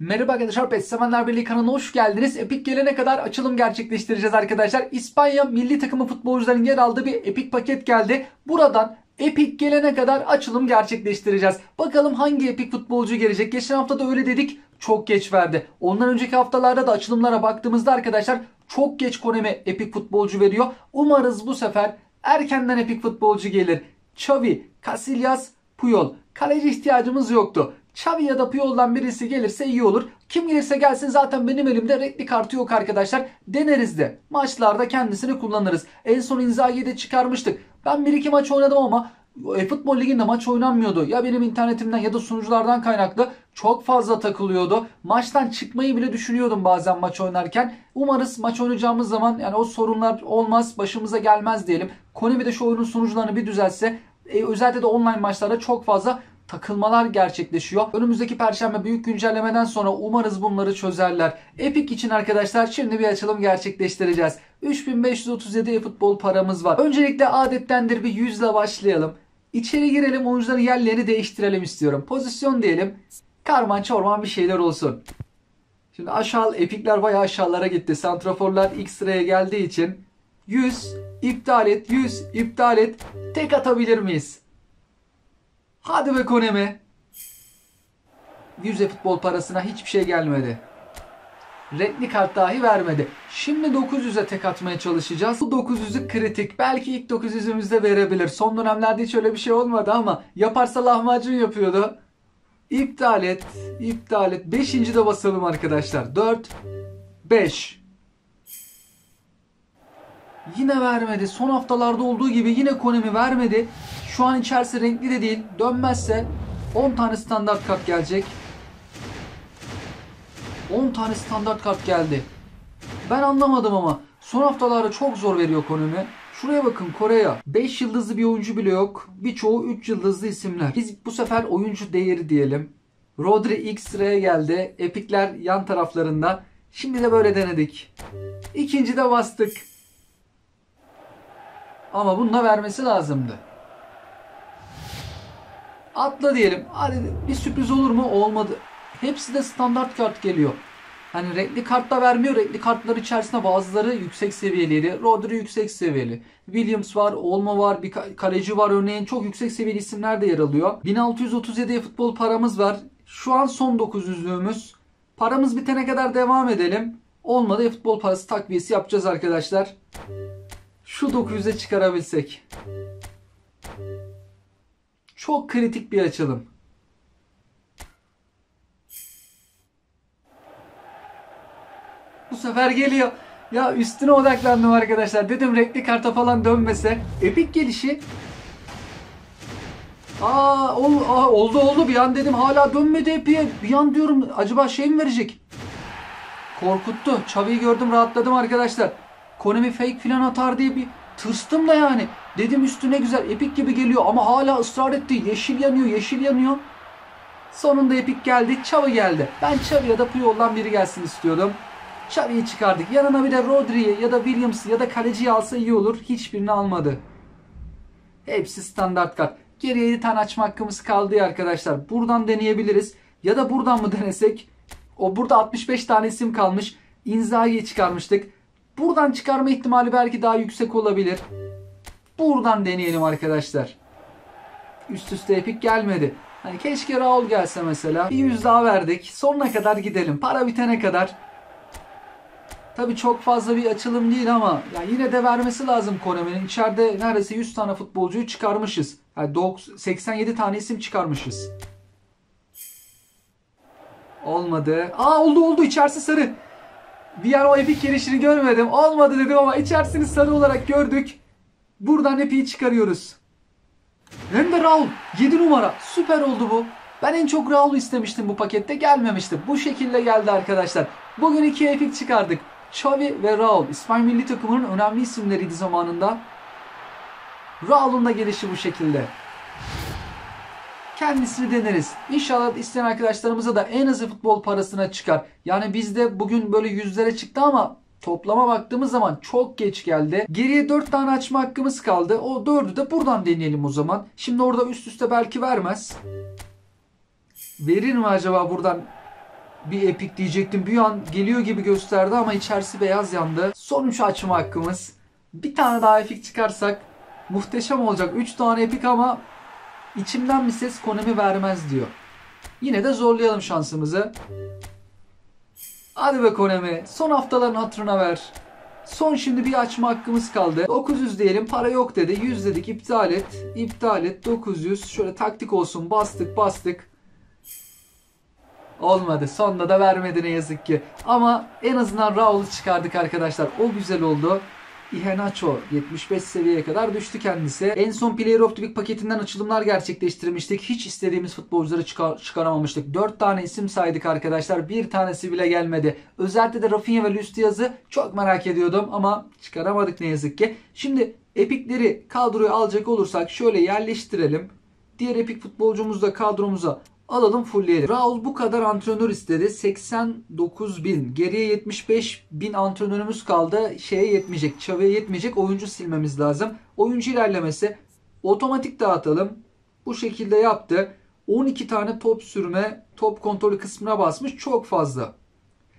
Merhaba arkadaşlar, PES Sevenler Birliği kanalına hoş geldiniz. Epic gelene kadar açılım gerçekleştireceğiz arkadaşlar. İspanya milli takımı futbolcuların yer aldığı bir Epic paket geldi. Buradan Epic gelene kadar açılım gerçekleştireceğiz. Bakalım hangi Epic futbolcu gelecek. Geçen hafta da öyle dedik, çok geç verdi. Ondan önceki haftalarda da açılımlara baktığımızda arkadaşlar çok geç Konami Epic futbolcu veriyor. Umarız bu sefer erkenden Epic futbolcu gelir. Xavi, Casillas, Puyol. Kaleci ihtiyacımız yoktu. Xavi ya da Puyol'dan birisi gelirse iyi olur. Kim gelirse gelsin, zaten benim elimde renkli kartı yok arkadaşlar. Deneriz de. Maçlarda kendisini kullanırız. En son Inzaghi'yi de çıkarmıştık. Ben 1-2 maç oynadım ama futbol liginde maç oynanmıyordu. Ya benim internetimden ya da sunuculardan kaynaklı çok fazla takılıyordu. Maçtan çıkmayı bile düşünüyordum bazen maç oynarken. Umarız maç oynayacağımız zaman yani o sorunlar olmaz, başımıza gelmez diyelim. Konami de şu oyunun sunucularını bir düzelse, özellikle de online maçlarda çok fazla takılmalar gerçekleşiyor. Önümüzdeki perşembe büyük güncellemeden sonra umarız bunları çözerler. Epic için arkadaşlar şimdi bir açılım gerçekleştireceğiz. 3537 e-futbol paramız var. Öncelikle adettendir bir 100 ile başlayalım. İçeri girelim, oyuncuların yerlerini değiştirelim istiyorum. Pozisyon diyelim. Karman çorman bir şeyler olsun. Şimdi aşağı epikler bayağı aşağılara gitti. Santraforlar ilk sıraya geldiği için 100 iptal et, 100 iptal et. Tek atabilir miyiz? Hadi be Konemi. 100 futbol parasına hiçbir şey gelmedi. Renkli kart dahi vermedi. Şimdi 900'e tek atmaya çalışacağız. Bu 900'ü kritik. Belki ilk 900'ümüzde verebilir. Son dönemlerde hiç öyle bir şey olmadı ama yaparsa lahmacun yapıyordu. İptal et. İptal et. 5. de basalım arkadaşlar. 4. 5. Yine vermedi. Son haftalarda olduğu gibi yine Konami vermedi. Şu an içerisi renkli de değil. Dönmezse 10 tane standart kart gelecek. 10 tane standart kart geldi. Ben anlamadım ama son haftalarda çok zor veriyor Konami. Şuraya bakın, Kore'ye 5 yıldızlı bir oyuncu bile yok. Birçoğu 3 yıldızlı isimler. Biz bu sefer oyuncu değeri diyelim. Rodri ilk sıraya geldi. Epikler yan taraflarında. Şimdi de böyle denedik. İkinci de bastık. Ama bununla vermesi lazımdı. Atla diyelim. Hadi bir sürpriz olur mu? Olmadı. Hepsi de standart kart geliyor. Hani renkli kart da vermiyor. Renkli kartlar içerisinde bazıları yüksek seviyeliydi. Rodri yüksek seviyeli. Williams var, Olmo var, bir kaleci var örneğin. Çok yüksek seviyeli isimler de yer alıyor. 1637 futbol paramız var. Şu an son 900'lüğümüz. Paramız bitene kadar devam edelim. Olmadı futbol parası takviyesi yapacağız arkadaşlar. Şu 900'e çıkarabilsek. Çok kritik bir açılım. Bu sefer geliyor. Ya üstüne odaklandım arkadaşlar. Dedim renkli karta falan dönmese. Epik gelişi. Oldu bir an dedim, hala dönmedi Epik'e. Bir an diyorum acaba şey mi verecek? Korkuttu. Xavi'yi gördüm, rahatladım arkadaşlar. Konami fake filan atar diye bir tırstım da yani. Dedim üstüne güzel Epic gibi geliyor ama hala ısrar etti. Yeşil yanıyor, yeşil yanıyor. Sonunda Epic geldi, Xavi geldi. Ben Xavi ya da Puyol'dan biri gelsin istiyordum. Xavi'yi çıkardık. Yanına bir de Rodri'yi ya da Williams'ı ya da kaleciyi alsa iyi olur. Hiçbirini almadı. Hepsi standart kart. Geriye 7 tane açma hakkımız kaldı ya arkadaşlar. Buradan deneyebiliriz. Ya da buradan mı denesek? Burada 65 tane isim kalmış. Inzaghi'yi çıkarmıştık. Buradan çıkarma ihtimali belki daha yüksek olabilir. Buradan deneyelim arkadaşlar. Üst üste Epic gelmedi. Hani keşke Raul gelse mesela. Bir 100 daha verdik. Sonuna kadar gidelim. Para bitene kadar. Tabi çok fazla bir açılım değil ama ya yine de vermesi lazım Konami'nin. İçeride neredeyse 100 tane futbolcuyu çıkarmışız. Yani 87 tane isim çıkarmışız. Olmadı. Oldu, içerisi sarı. Bir an o Epic gelişini görmedim. Olmadı dedim ama içerisini sarı olarak gördük. Buradan Epic'i çıkarıyoruz. Hem de Raul 7 numara. Süper oldu bu. Ben en çok Raul'u istemiştim bu pakette. Gelmemişti. Bu şekilde geldi arkadaşlar. Bugün 2 Epic çıkardık. Xavi ve Raul. İspanya milli takımının önemli isimleriydi zamanında. Raul'un da gelişi bu şekilde. Kendisini deneriz. İnşallah isteyen arkadaşlarımıza da en azı futbol parasına çıkar. Yani bizde bugün böyle yüzlere çıktı ama toplama baktığımız zaman çok geç geldi. Geriye 4 tane açma hakkımız kaldı. O 4'ü de buradan deneyelim o zaman. Şimdi orada üst üste belki vermez. Verir mi acaba buradan? Bir epik diyecektim. Bir an geliyor gibi gösterdi ama içerisi beyaz yandı. Son 3 açma hakkımız. Bir tane daha epik çıkarsak muhteşem olacak. 3 tane epik ama içimden bir ses Konami vermez diyor. Yine de zorlayalım şansımızı. Hadi be Konami. Son haftaların hatırına ver. Son şimdi bir açma hakkımız kaldı. 900 diyelim, para yok dedi. 100 dedik, iptal et. İptal et. 900. Şöyle taktik olsun. Bastık. Olmadı. Sonunda da vermedi ne yazık ki. Ama en azından Raul'u çıkardık arkadaşlar. O güzel oldu. Iheanacho 75 seviyeye kadar düştü kendisi. En son Player of the Week paketinden açılımlar gerçekleştirmiştik. Hiç istediğimiz futbolcuları çıkaramamıştık. 4 tane isim saydık arkadaşlar. Bir tanesi bile gelmedi. Özellikle de Rafinha ve Luis Diaz'ı çok merak ediyordum ama çıkaramadık ne yazık ki. Şimdi epikleri kadroya alacak olursak şöyle yerleştirelim. Diğer epik futbolcumuzu da kadromuza alalım, fullleyelim. Raul bu kadar antrenör istedi. 89.000. Geriye 75.000 antrenörümüz kaldı. Şeye yetmeyecek. Xavi'ye yetmeyecek. Oyuncu silmemiz lazım. Oyuncu ilerlemesi. Otomatik dağıtalım. Bu şekilde yaptı. 12 tane top sürme, top kontrolü kısmına basmış. Çok fazla.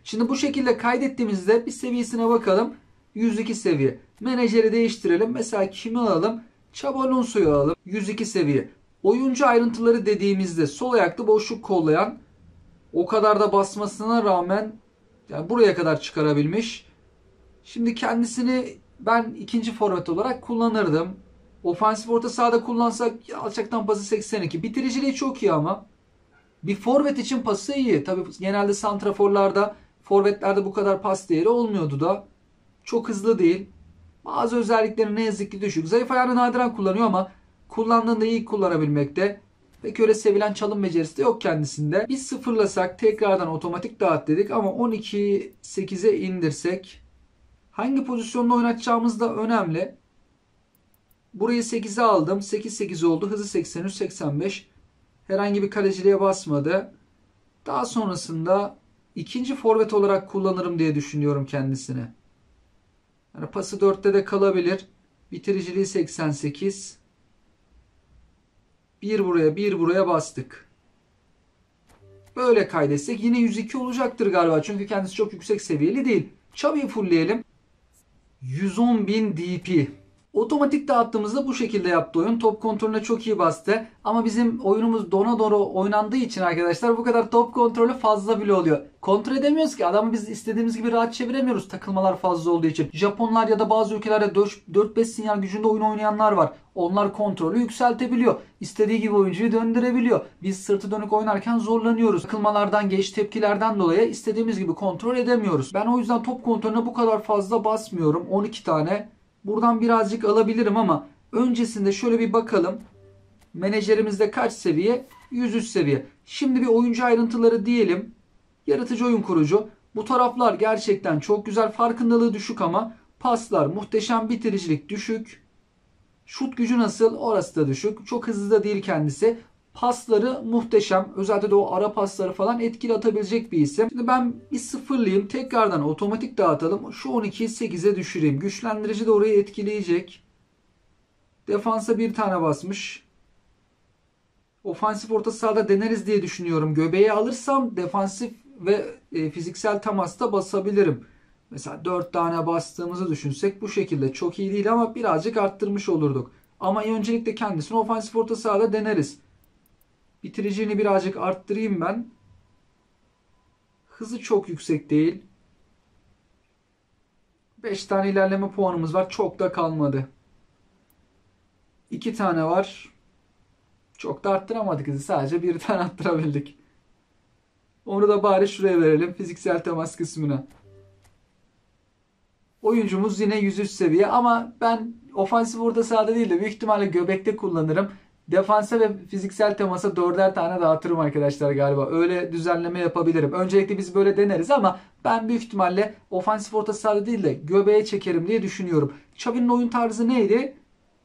Şimdi bu şekilde kaydettiğimizde bir seviyesine bakalım. 102 seviye. Menajeri değiştirelim. Mesela kimi alalım? Xabi Alonso'yu alalım. 102 seviye. Oyuncu ayrıntıları dediğimizde sol ayakta boşluk kollayan, o kadar da basmasına rağmen yani buraya kadar çıkarabilmiş. Şimdi kendisini ben ikinci forvet olarak kullanırdım. Ofansif orta sahada kullansak alçaktan pası 82. Bitiriciliği çok iyi ama. Bir forvet için pası iyi. Tabii genelde santraforlarda, forvetlerde bu kadar pas değeri olmuyordu da. Çok hızlı değil. Bazı özellikleri ne yazık ki düşük. Zayıf ayağını nadiren kullanıyor ama kullandığında iyi kullanabilmekte. Pek öyle sevilen çalım becerisi de yok kendisinde. Biz sıfırlasak tekrardan otomatik dağıt dedik ama 12-8'e indirsek hangi pozisyonda oynatacağımız da önemli. Burayı 8'e aldım. 8-8 oldu. Hızı 83-85. Herhangi bir kaleciliğe basmadı. Daha sonrasında ikinci forvet olarak kullanırım diye düşünüyorum kendisini. Yani pası 4'te de kalabilir. Bitiriciliği 88. Bir buraya bastık. Böyle kaydetsek yine 102 olacaktır galiba. Çünkü kendisi çok yüksek seviyeli değil. Xabi'yi fullleyelim. 110.000 DP. Otomatik dağıttığımızda bu şekilde yaptı oyun. Top kontrolüne çok iyi bastı. Ama bizim oyunumuz dona doğru oynandığı için arkadaşlar bu kadar top kontrolü fazla bile oluyor. Kontrol edemiyoruz ki. Adamı biz istediğimiz gibi rahat çeviremiyoruz takılmalar fazla olduğu için. Japonlar ya da bazı ülkelerde 4-5 sinyal gücünde oyun oynayanlar var. Onlar kontrolü yükseltebiliyor. İstediği gibi oyuncuyu döndürebiliyor. Biz sırtı dönük oynarken zorlanıyoruz. Takılmalardan, geç tepkilerden dolayı istediğimiz gibi kontrol edemiyoruz. Ben o yüzden top kontrolüne bu kadar fazla basmıyorum. 12 tane. Buradan birazcık alabilirim ama öncesinde şöyle bir bakalım. Menajerimizde kaç seviye? 103 seviye. Şimdi bir oyuncu ayrıntıları diyelim. Yaratıcı oyun kurucu. Bu taraflar gerçekten çok güzel. Farkındalığı düşük ama paslar muhteşem, bitiricilik düşük. Şut gücü nasıl? Orası da düşük. Çok hızlı da değil kendisi. Pasları muhteşem. Özellikle de o ara pasları falan etkili atabilecek bir isim. Şimdi ben bir sıfırlayayım. Tekrardan otomatik dağıtalım. Şu 12'yi 8'e düşüreyim. Güçlendirici de orayı etkileyecek. Defansa bir tane basmış. Ofansif orta sahada deneriz diye düşünüyorum. Göbeğe alırsam defansif ve fiziksel temasta basabilirim. Mesela 4 tane bastığımızı düşünsek bu şekilde çok iyi değil ama birazcık arttırmış olurduk. Ama öncelikle kendisini ofansif orta sahada deneriz. Bitiricini birazcık arttırayım ben. Hızı çok yüksek değil. 5 tane ilerleme puanımız var. Çok da kalmadı. 2 tane var. Çok da arttıramadık hızı. Sadece bir tane arttırabildik. Onu da bari şuraya verelim. Fiziksel temas kısmına. Oyuncumuz yine 103 seviye ama ben ofansif orta sahada değil de büyük ihtimalle göbekte kullanırım. Defansa ve fiziksel temasa 4'er tane dağıtırım arkadaşlar galiba. Öyle düzenleme yapabilirim. Öncelikle biz böyle deneriz ama ben büyük ihtimalle ofansif orta sahada değil de göbeğe çekerim diye düşünüyorum. Xabi'nin oyun tarzı neydi?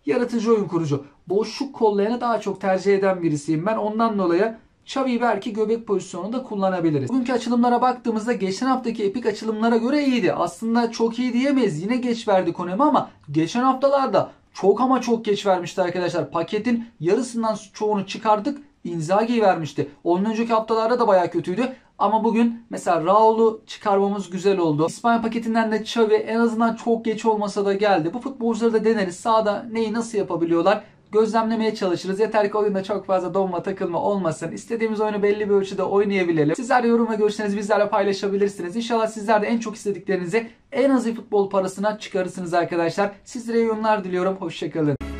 Yaratıcı oyun kurucu. Boşluk kollayanı daha çok tercih eden birisiyim ben. Ondan dolayı Xabi'yi belki göbek pozisyonunda kullanabiliriz. Bugünkü açılımlara baktığımızda geçen haftaki epik açılımlara göre iyiydi. Aslında çok iyi diyemeyiz. Yine geç verdi Konami ama geçen haftalarda çok ama çok geç vermişti arkadaşlar. Paketin yarısından çoğunu çıkardık. Inzaghi'yi vermişti. Ondan önceki haftalarda da bayağı kötüydü. Ama bugün mesela Raul'u çıkarmamız güzel oldu. İspanya paketinden de Xavi en azından çok geç olmasa da geldi. Bu futbolcuları da deneriz. Sahada neyi nasıl yapabiliyorlar? Gözlemlemeye çalışırız. Yeter ki oyunda çok fazla donma takılma olmasın. İstediğimiz oyunu belli bir ölçüde oynayabilelim. Sizler de yorum ve görüşlerinizi bizlerle paylaşabilirsiniz. İnşallah sizler de en çok istediklerinizi en az iyi futbol parasına çıkarırsınız arkadaşlar. Sizlere iyi yorumlar diliyorum. Hoşçakalın.